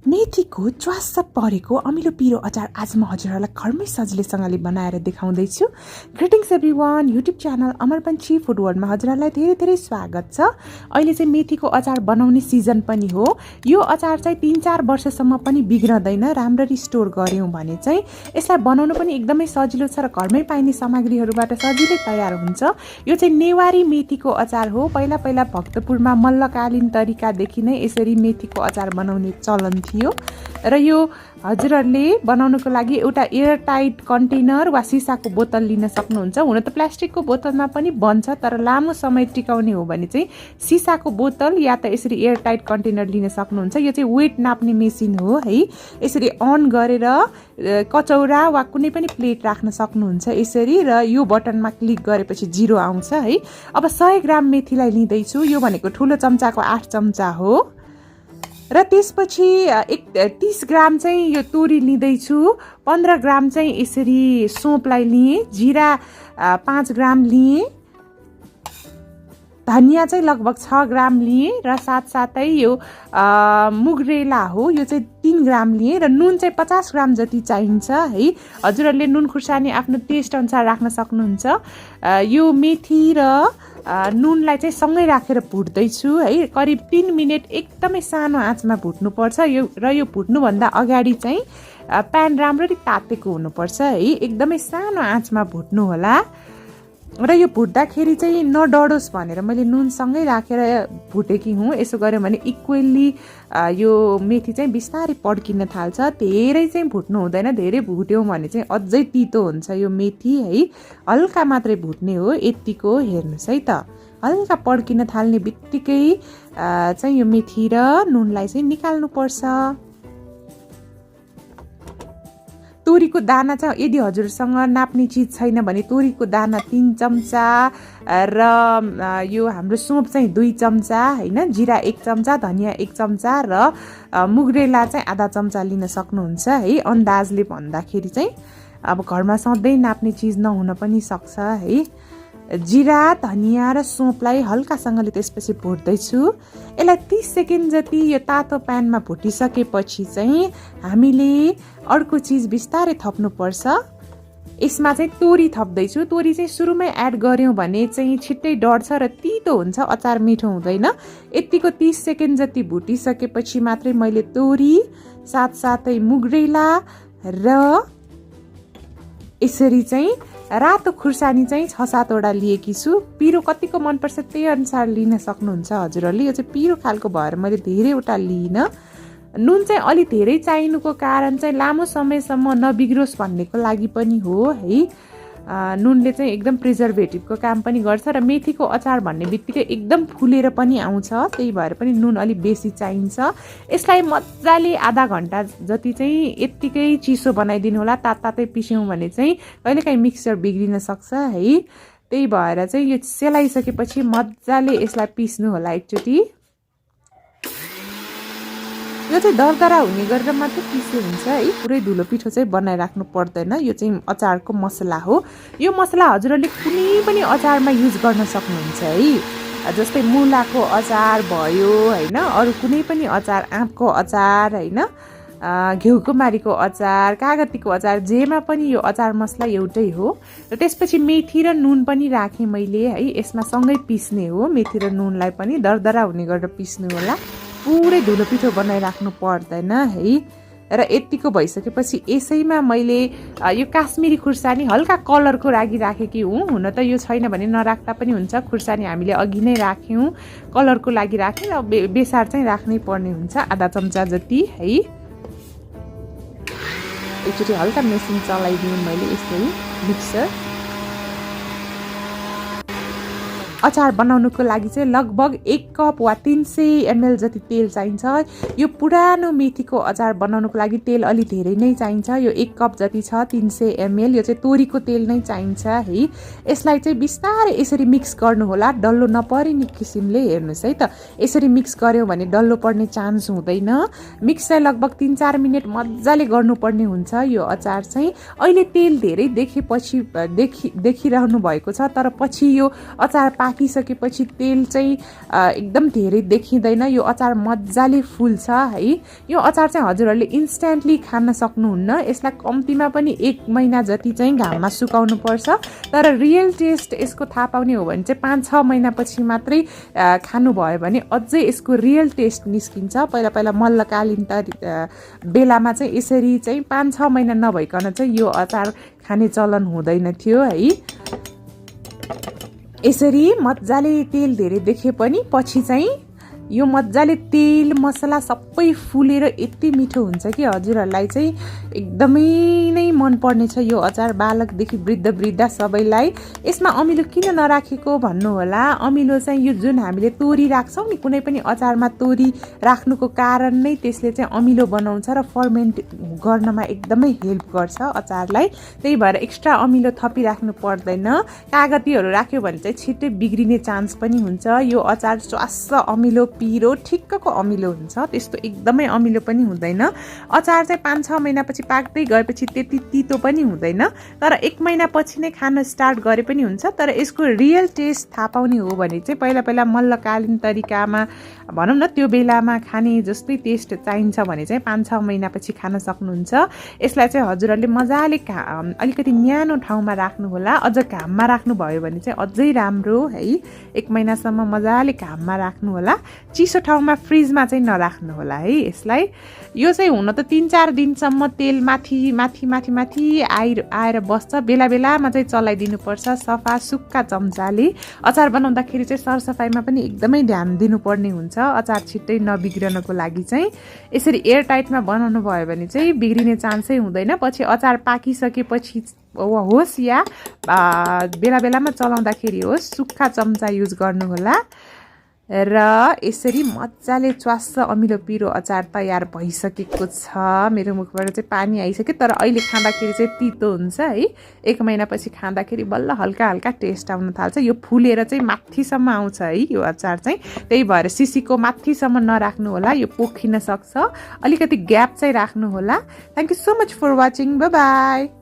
मेथीको च्वास्स परेको अमिलो पिरो अचार आज म हजुरहरूलाई घरमै सजिलैसँगले बनाएर देखाउँदैछु। Greetings everyone, YouTube channel Amarpanchi food वर्ल्डमा हजुरहरूलाई धेरै धेरै स्वागत छ। अहिले चाहिँ मेथीको अचार बनाउने सिजन पनि हो। यो अचार चाहिँ 3-4 वर्षसम्म पनि बिग्रदैन, राम्ररी स्टोर गऱ्यौँ भने चाहिँ यसलाई बनाउनु पनि एकदमै सजिलो छ र घरमै पाइने सामग्रीहरूबाट सजिलै तयार हुन्छ। यो चाहिँ नेवारी मेथीको अचार हो। पहिला भक्तपुरमा मल्लकालीन तरिकादेखि नै यसरी मेथीको अचार बनाउने चलन थियो र यो हजुरहरूले बनाउनको लागि एउटा एयर टाइट कन्टेनर वा सिसाको बोतल लिन सक्नुहुन्छ। हुन त प्लास्टिकको बोतलमा पनि बन्छ, तर लामो समय टिकाउने हो भने चाहिँ सिसाको बोतल या त यसरी एयर टाइट कन्टेनर लिन सक्नुहुन्छ। यो चाहिँ वेट नाप्ने मेसिन हो है। यसरी अन गरेर कचौरा वा कुनै पनि प्लेट राख्न सक्नुहुन्छ यसरी, र यो बटनमा क्लिक गरेपछि 0 आउँछ है। अब 100 ग्राम मेथीलाई लिँदैछु। यो भनेको ठुलो चम्चाको 8 चम्चा हो। र त्यसपछि 30 ग्राम चाहिँ यो तोरी लिँदैछु। 15 ग्राम चाहिँ यसरी सोपलाई लिएँ। जिरा 5 ग्राम लिएँ। धनिया चाहिँ लगभग 6 ग्राम लिएँ र साथसाथै यो मुगरेला हो, यो चाहिँ 3 ग्राम लिएँ र नुन चाहिँ 50 ग्राम जति चाहिन्छ है। हजुरहरूले नुन खुर्सानी आफ्नो टेस्ट अनुसार राख्न सक्नुहुन्छ। यो मेथी र नुनलाई चाहिँ सँगै राखेर भुट्दैछु है। करिब 3 मिनट एकदमै सानो आँचमा भुट्नुपर्छ। यो भुट्नुभन्दा अगाडि चाहिँ प्यान राम्ररी तातेको हुनुपर्छ है। एकदमै सानो आँचमा भुट्नु होला र यो भुट्दाखेरि चाहिँ नडढोस् भनेर मैले नुनसँगै राखेर भुटेकी हुँ। यसो गऱ्यो भने इक्वेली यो मेथी चाहिँ बिस्तारै पड्किन थाल्छ। धेरै चाहिँ भुट्नु हुँदैन, धेरै भुट्यौँ भने चाहिँ अझै तितो हुन्छ यो मेथी है। हल्का मात्रै भुट्ने हो, यतिको हेर्नुहोस् है त। हल्का पड्किन थाल्ने बित्तिकै चाहिँ यो मेथी र नुनलाई चाहिँ निकाल्नुपर्छ। तोरीको दाना चाहिँ यदि हजुरसँग नाप्ने चिज छैन भने तोरीको दाना 3 चम्चा र यो हाम्रो सोप चाहिँ 2 चम्चा होइन, जिरा 1 चम्चा, धनिया 1 चम्चा र मुगरेला चाहिँ आधा चम्चा लिन सक्नुहुन्छ है। अन्दाजले भन्दाखेरि चाहिँ अब घरमा सधैँ नाप्ने चिज नहुन पनि सक्छ है। जिरा, धनिया र सोपलाई हल्कासँगले त्यसपछि भुट्दैछु। यसलाई 30 सेकेन्ड जति यो तातो प्यानमा भुटिसकेपछि चाहिँ हामीले अर्को चिज बिस्तारै थप्नुपर्छ। यसमा चाहिँ तोरी थप्दैछु। तोरी चाहिँ सुरुमै एड गऱ्यौँ भने चाहिँ छिट्टै डढ्छ र तितो हुन्छ, अचार मिठो हुँदैन। यतिको 30 सेकेन्ड जति भुटिसकेपछि मात्रै मैले तोरी साथसाथै मुगरेला र यसरी चाहिँ रातो खुर्सानी चाहिँ 6-7 वटा लिएकी छु। पिरो कतिको मनपर्छ त्यही अनुसार लिन सक्नुहुन्छ हजुरहरूले। यो चाहिँ पिरो खालको भएर मैले धेरैवटा लिइनँ। नुन चाहिँ अलि धेरै चाहिनुको कारण चाहिँ लामो समयसम्म नबिग्रोस् भन्नेको लागि पनि हो है। नुनले चाहिँ एकदम प्रिजर्भेटिभको काम पनि गर्छ र मेथीको अचार भन्ने बित्तिकै एकदम फुलेर पनि आउँछ, त्यही भएर पनि नुन अलि बेसी चाहिन्छ। यसलाई मजाले आधा घन्टा जति चाहिँ यत्तिकै चिसो बनाइदिनु होला। तातै पिस्यौँ भने चाहिँ कहिलेकाहीँ मिक्सचर बिग्रिन सक्छ है। त्यही भएर चाहिँ यो सेलाइसकेपछि मजाले यसलाई पिस्नु होला एकचोटि। यो चाहिँ दरदरा हुने गरेर मात्रै पिसे हुन्छ है। पुरै धुलो पिठो चाहिँ बनाइराख्नु पर्दैन। यो चाहिँ अचारको मसला हो। यो मसला हजुरहरूले कुनै पनि अचारमा युज गर्न सक्नुहुन्छ है। जस्तै मुलाको अचार भयो होइन, अरू कुनै पनि अचार, आँपको अचार होइन, घिउकुमारीको अचार, कागतीको अचार, जेमा पनि यो अचार मसला एउटै हो। र त्यसपछि मेथी र नुन पनि राखेँ मैले है। यसमा सँगै पिस्ने हो। मेथी र नुनलाई पनि दरदरा हुने गरेर पिस्नु होला। पुरै धुलो पिठो बनाइराख्नु पर्दैन है। र यतिको भइसकेपछि यसैमा मैले यो काश्मिरी खुर्सानी हल्का कलरको लागि राखेकी हुँ। हुन त यो छैन भने नराख्दा पनि हुन्छ। खुर्सानी हामीले अघि नै राख्यौँ, कलरको लागि राखेँ र बेसार चाहिँ राख्नै पर्ने हुन्छ, आधा चम्चा जति है। एकचोटि हल्का मेसिन चलाइदिउँ मैले यसरी मिक्सर। अचार बनाउनुको लागि चाहिँ लगभग 1 कप वा 300 ml जति तेल चाहिन्छ। यो पुरानो मेथीको अचार बनाउनुको लागि तेल अलि धेरै नै चाहिन्छ। यो 1 कप जति छ 300 ml। यो चाहिँ तोरीको तेल नै चाहिन्छ है। यसलाई चाहिँ बिस्तारै यसरी मिक्स गर्नु होला, डल्लो नपरिने किसिमले। हेर्नुहोस् है त, यसरी मिक्स गऱ्यौँ भने डल्लो पर्ने चान्स हुँदैन। मिक्स चाहिँ लगभग 3-4 मिनट मजाले गर्नुपर्ने हुन्छ यो अचार चाहिँ। अहिले तेल धेरै देखिरहनु भएको छ, तर पछि यो अचार पाकिसकेपछि तेल चाहिँ एकदम धेरै देखिँदैन। यो अचार मजाले फुल्छ है। यो अचार चाहिँ हजुरहरूले इन्स्ट्यान्टली खान सक्नुहुन्न। यसलाई कम्तीमा पनि 1 महिना जति चाहिँ घाममा सुकाउनु पर्छ। तर रियल टेस्ट यसको थाहा पाउने हो भने चाहिँ 5-6 महिनापछि मात्रै खानुभयो भने अझै यसको रियल टेस्ट निस्किन्छ। पहिला मल्लकालीन बेलामा चाहिँ यसरी चाहिँ 5-6 महिना नभइकन चाहिँ यो अचार खाने चलन हुँदैन थियो है। यसरी मजाले तेल धेरै देखे पनि पछि चाहिँ यो मजाले तेल मसला सबै फुलेर यति मिठो हुन्छ कि हजुरहरूलाई चाहिँ एकदमै नै मन पर्ने छ यो अचार। बालकदेखि वृद्ध सबैलाई। यसमा अमिलो किन नराखेको भन्नु होला। अमिलो चाहिँ यो जुन हामीले तोरी राख्छौँ नि, कुनै पनि अचारमा तोरी राख्नुको कारण नै त्यसले चाहिँ अमिलो बनाउँछ र फर्मेन्ट गर्नमा एकदमै हेल्प गर्छ अचारलाई। त्यही भएर एक्स्ट्रा अमिलो थपिराख्नु पर्दैन। कागतीहरू राख्यो भने चाहिँ छिट्टै बिग्रिने चान्स पनि हुन्छ। यो अचार स्वास्स अमिलो पिरो ठिक्कको अमिलो हुन्छ, त्यस्तो एकदमै अमिलो पनि हुँदैन। अचार चाहिँ 5-6 महिनापछि पाक्दै गएपछि त्यति तितो पनि हुँदैन। तर 1 महिनापछि नै खान स्टार्ट गरे पनि हुन्छ। तर यसको रियल टेस्ट थाहा पाउने हो भने चाहिँ पहिला मल्लकालीन तरिकामा भनौँ न, त्यो बेलामा खाने जस्तै टेस्ट चाहिन्छ भने चाहिँ 5-6 महिनापछि खान सक्नुहुन्छ। यसलाई चाहिँ हजुरहरूले मजाले अलिकति न्यानो ठाउँमा राख्नु होला। अझ घाममा राख्नुभयो भने चाहिँ अझै राम्रो है। 1 महिनासम्म मजाले घाममा राख्नु होला। चिसो ठाउँमा फ्रिजमा चाहिँ नराख्नु होला है। यसलाई यो चाहिँ हुन त 3-4 दिनसम्म तेल माथि आएर बस्छ। बेलामा चाहिँ चलाइदिनुपर्छ सफा सुक्खा चम्चाले। अचार बनाउँदाखेरि चाहिँ सरसफाइमा पनि एकदमै ध्यान दिनुपर्ने हुन्छ अचार छिट्टै नबिग्रनको लागि चाहिँ। यसरी एयर टाइटमा बनाउनु भयो भने चाहिँ बिग्रिने चान्सै हुँदैन। पछि अचार पाकिसकेपछि होस् या बेलामा चलाउँदाखेरि होस्, सुक्खा चम्चा युज गर्नु होला। र यसरी मजाले च्वास्स अमिलो पिरो अचार तयार भइसकेको छ। मेरो मुखबाट चाहिँ पानी आइसक्यो। तर अहिले खाँदाखेरि चाहिँ तितो हुन्छ है। 1 महिनापछि खाँदाखेरि बल्ल हल्का टेस्ट आउन थाल्छ। यो फुलेर चाहिँ माथिसम्म आउँछ है यो अचार चाहिँ। त्यही भएर सिसीको माथिसम्म नराख्नु होला, यो पोखिन सक्छ। अलिकति ग्याप चाहिँ राख्नु होला। Thank you so much for watching. Bye by.